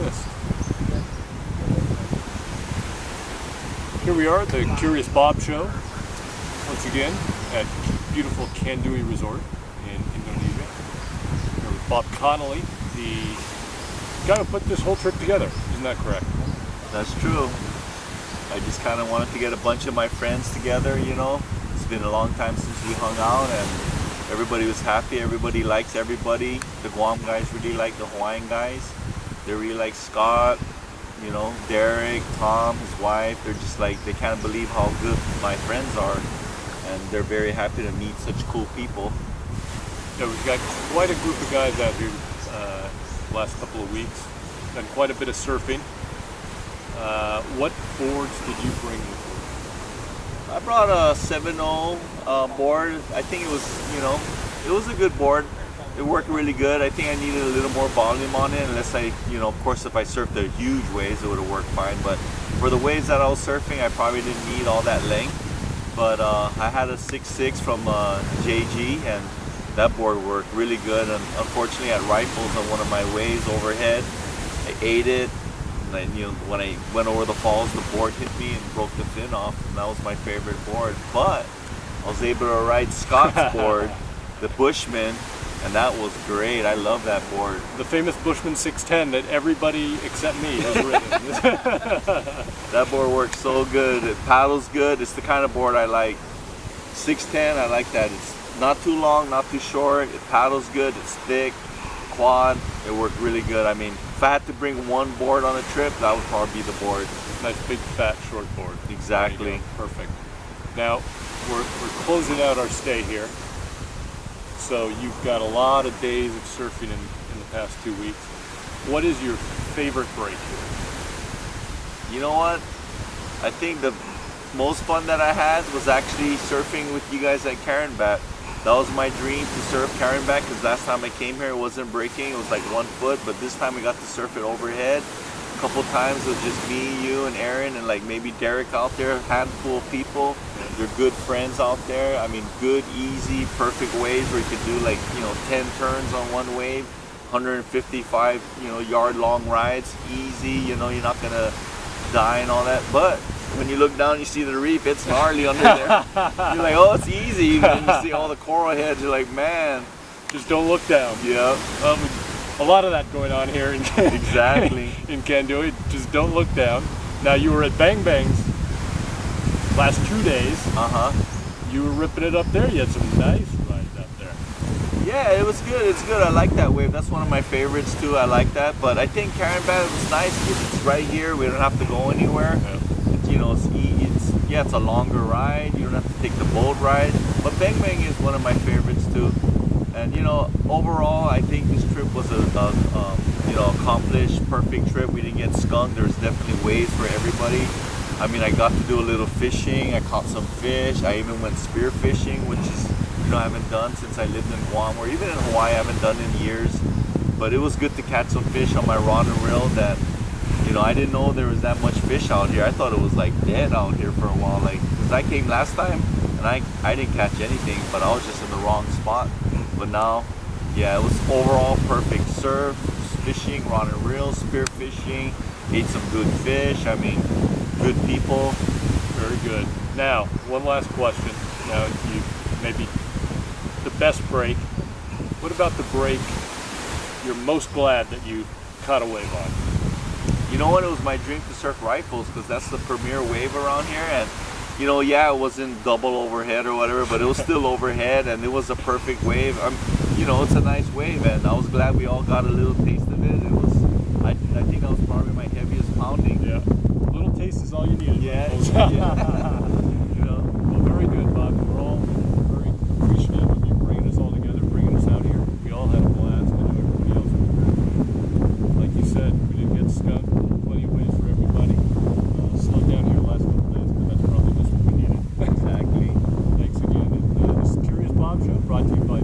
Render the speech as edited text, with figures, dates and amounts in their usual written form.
missed. Here we are at the Curious Bob Show, once again, at beautiful Kandui Resort in Indonesia. Here with Bob Connolly, the guy who put this whole trip together. Isn't that correct? That's true. I just kind of wanted to get a bunch of my friends together, you know. It's been a long time since we hung out, and everybody was happy. Everybody likes everybody. The Guam guys really like the Hawaiian guys. They really like Scott, you know, Derek, Tom, his wife. They're just like, they can't believe how good my friends are. And they're very happy to meet such cool people. Yeah, we've got quite a group of guys out here last couple of weeks. Done quite a bit of surfing. What boards did you bring with you? I brought a 7.0 board. I think it was, you know, it was a good board. It worked really good. I think I needed a little more volume on it, unless I, you know, of course, if I surfed the huge waves, it would have worked fine. But for the waves that I was surfing, I probably didn't need all that length. But I had a 6.6 from JG, and that board worked really good. And unfortunately, at Rifles on one of my waves overhead, I ate it. And then, you know, when I went over the falls, the board hit me and broke the fin off, and that was my favorite board. But I was able to ride Scott's board, the Bushman, and that was great. I love that board. The famous Bushman 610 that everybody except me has ridden. That board works so good. It paddles good. It's the kind of board I like. 610, I like that. It's not too long, not too short. It paddles good. It's thick. Quad. It worked really good. I mean, if I had to bring one board on a trip, that would probably be the board. Nice big fat short board. Exactly. Perfect. Now we're closing out our stay here. So you've got a lot of days of surfing in the past 2 weeks. What is your favorite break here? You know what? I think the most fun that I had was actually surfing with you guys at Carenbat. That was my dream, to surf Carenbat, because last time I came here it wasn't breaking. It was like 1 foot, but this time we got to surf it overhead. A couple times it was just me, you, and Aaron, and like maybe Derek out there, a handful of people. They're good friends out there. I mean, good, easy, perfect waves where you could do like, you know, 10 turns on one wave, 155, you know, yard long rides, easy, you know, you're not gonna die and all that. But when you look down, you see the reef, it's gnarly under there. You're like, oh, it's easy. And you see all the coral heads, you're like, man. Just don't look down. Yeah. A lot of that going on here in exactly. in Kandui. Just don't look down. Now, you were at Bang Bang's last 2 days. You were ripping it up there. You had some nice rides up there. Yeah, it was good. It's good. I like that wave. That's one of my favorites too. I like that. But I think Carenbat was nice because it's right here. We don't have to go anywhere. Yeah. You know, it's a longer ride. You don't have to take the boat ride. But Bang Bang is one of my favorites too. And you know, overall, I think this trip was a you know, accomplished, perfect trip. We didn't get skunked. There's definitely waves for everybody. I mean, I got to do a little fishing. I caught some fish. I even went spear fishing, which is, you know, I haven't done since I lived in Guam, or even in Hawaii, I haven't done in years. But it was good to catch some fish on my rod and reel that, you know, I didn't know there was that much fish out here. I thought it was like dead out here for a while. Like, because I came last time and I didn't catch anything, but I was just in the wrong spot. But now, yeah, it was overall perfect. Surf, fishing, rod and reel, spear fishing, ate some good fish. I mean, good people. Very good. Now, one last question. Now, you maybe the best break. What about the break you're most glad that you caught a wave on? You know what? It was my dream to surf Rifles, because that's the premier wave around here. And you know, yeah, it wasn't double overhead or whatever, but it was still overhead, and it was a perfect wave. You know, it's a nice wave, and I was glad we all got a little taste of it. It was, I think that was probably my heaviest pounding. Yeah, a little taste is all you needed. Yeah, yeah. You know. Well, very good, Bob. We're all very appreciative of you bringing us all together, bringing us out here. We all had a blast. I know everybody else was. Like you said, we didn't get skunked. Plenty of waves for everybody. Slowed down here the last couple of days, but that's probably just what we needed. Exactly. Thanks again. And this is Curious Bob Show, brought to you by